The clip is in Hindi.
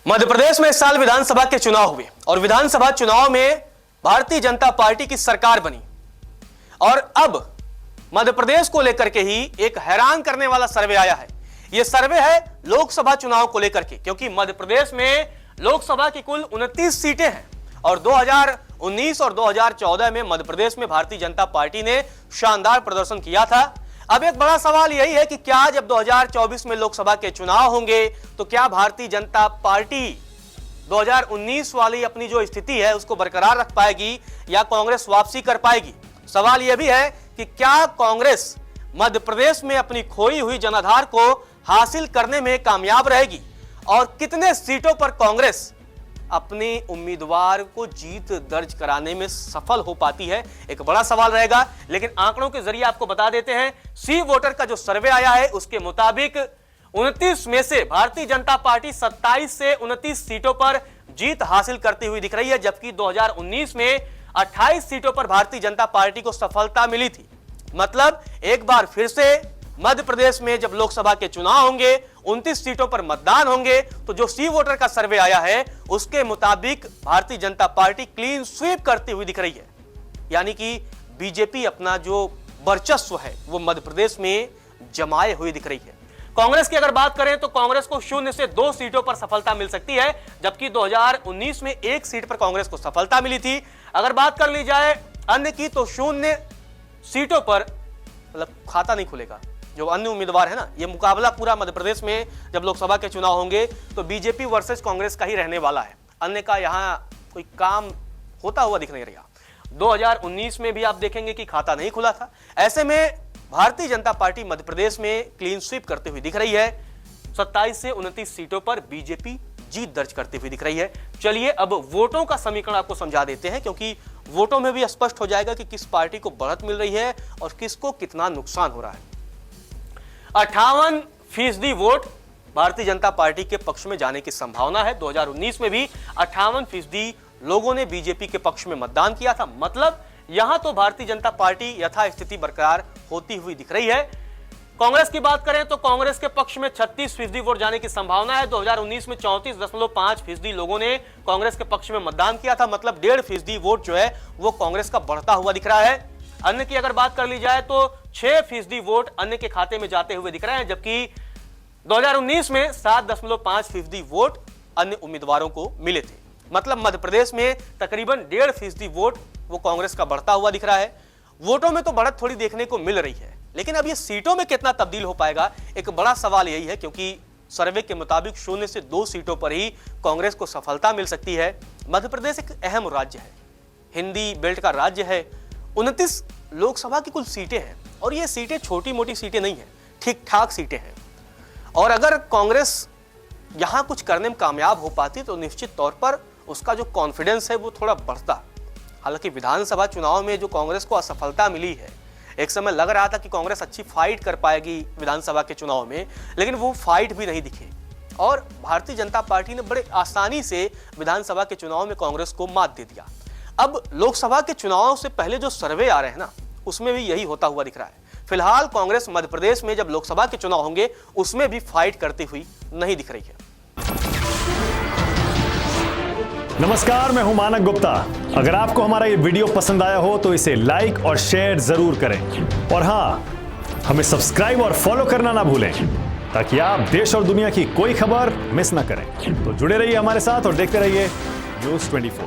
मध्य प्रदेश में इस साल विधानसभा के चुनाव हुए और विधानसभा चुनाव में भारतीय जनता पार्टी की सरकार बनी। और अब मध्य प्रदेश को लेकर के ही एक हैरान करने वाला सर्वे आया है। यह सर्वे है लोकसभा चुनाव को लेकर के, क्योंकि मध्य प्रदेश में लोकसभा की कुल 29 सीटें हैं और 2019 और 2014 में मध्य प्रदेश में भारतीय जनता पार्टी ने शानदार प्रदर्शन किया था। अब एक बड़ा सवाल यही है कि क्या जब 2024 में लोकसभा के चुनाव होंगे तो क्या भारतीय जनता पार्टी 2019 वाली अपनी जो स्थिति है उसको बरकरार रख पाएगी या कांग्रेस वापसी कर पाएगी। सवाल यह भी है कि क्या कांग्रेस मध्य प्रदेश में अपनी खोई हुई जनाधार को हासिल करने में कामयाब रहेगी और कितने सीटों पर कांग्रेस अपने उम्मीदवार को जीत दर्ज कराने में सफल हो पाती है, एक बड़ा सवाल रहेगा। लेकिन आंकड़ों के जरिए आपको बता देते हैं, सी वोटर का जो सर्वे आया है उसके मुताबिक 29 में से भारतीय जनता पार्टी 27 से 29 सीटों पर जीत हासिल करती हुई दिख रही है, जबकि 2019 में 28 सीटों पर भारतीय जनता पार्टी को सफलता मिली थी। मतलब एक बार फिर से मध्य प्रदेश में जब लोकसभा के चुनाव होंगे, 29 सीटों पर मतदान होंगे, तो जो सी वोटर का सर्वे आया है उसके मुताबिक Bharatiya Janata party clean sweep करती हुई दिख रही है। यानी कि बीजेपी अपना जो वर्चस्व है वो मध्य प्रदेश में जमाए हुए दिख रही है। कांग्रेस की अगर बात करें तो कांग्रेस को 0 से 2 सीटों पर सफलता मिल सकती है, जबकि 2019 में 1 सीट पर कांग्रेस को सफलता मिली थी। अगर बात कर ली जाए अन्य की तो 0 सीटों पर मतलब खाता नहीं खुलेगा। जो अन्य उम्मीदवार है ना, ये मुकाबला पूरा मध्य प्रदेश में जब लोकसभा के चुनाव होंगे तो बीजेपी वर्सेस कांग्रेस का ही रहने वाला है। अन्य का यहां कोई काम होता हुआ दिख नहीं रहा। 2019 में भी आप देखेंगे कि खाता नहीं खुला था। ऐसे में भारतीय जनता पार्टी मध्य प्रदेश में क्लीन स्वीप करते हुए दिख रही है। 27 से 29 सीटों पर बीजेपी जीत दर्ज करती हुई दिख रही है। चलिए अब वोटों का समीकरण आपको समझा देते हैं, क्योंकि वोटों में भी स्पष्ट हो जाएगा कि किस पार्टी को बढ़त मिल रही है और किसको कितना नुकसान हो रहा है। 58% वोट भारतीय जनता पार्टी के पक्ष में जाने की संभावना है। 2019 में भी 58% लोगों ने बीजेपी के पक्ष में मतदान किया था। मतलब यहां तो भारतीय जनता पार्टी यथास्थिति बरकरार होती हुई दिख रही है। कांग्रेस की बात करें तो कांग्रेस के पक्ष में 36% वोट जाने की संभावना है। 2019 में 34.5% लोगों ने कांग्रेस के पक्ष में मतदान किया था। मतलब 1.5% वोट जो है वो कांग्रेस का बढ़ता हुआ दिख रहा है। अन्य की अगर बात कर ली जाए तो 6% वोट अन्य के खाते में जाते हुए दिख रहे हैं, जबकि 2019 में 7.5% वोट अन्य उम्मीदवारों को मिले थे। मतलब मध्य प्रदेश में तकरीबन 1.5% वोट वो कांग्रेस का बढ़ता हुआ दिख रहा है। वोटों में तो बढ़त थोड़ी देखने को मिल रही है, लेकिन अब ये सीटों में कितना तब्दील हो पाएगा, एक बड़ा सवाल यही है। क्योंकि सर्वे के मुताबिक 0 से 2 सीटों पर ही कांग्रेस को सफलता मिल सकती है। मध्य प्रदेश एक अहम राज्य है, हिंदी बेल्ट का राज्य है। 29 लोकसभा की कुल सीटें हैं और ये सीटें छोटी मोटी सीटें नहीं हैं, ठीक ठाक सीटें हैं। और अगर कांग्रेस यहां कुछ करने में कामयाब हो पाती तो निश्चित तौर पर उसका जो कॉन्फिडेंस है वो थोड़ा बढ़ता। हालांकि विधानसभा चुनाव में जो कांग्रेस को असफलता मिली है, एक समय लग रहा था कि कांग्रेस अच्छी फाइट कर पाएगी विधानसभा के चुनाव में, लेकिन वो फाइट भी नहीं दिखे और भारतीय जनता पार्टी ने बड़े आसानी से विधानसभा के चुनाव में कांग्रेस को मात दे दिया। अब लोकसभा के चुनाव से पहले जो सर्वे आ रहे हैं ना, उसमें भी यही होता हुआ दिख रहा है। फिलहाल कांग्रेस मध्य प्रदेश में जब लोकसभा के चुनाव होंगे उसमें भी फाइट करती हुई नहीं दिख रही है। नमस्कार, मैं हूं मानक गुप्ता। अगर आपको हमारा ये वीडियो पसंद आया हो तो इसे लाइक और शेयर जरूर करें और हां, हमें सब्सक्राइब और फॉलो करना ना भूलें ताकि आप देश और दुनिया की कोई खबर मिस ना करें। तो जुड़े रहिए हमारे साथ और देखते रहिए न्यूज़ 24।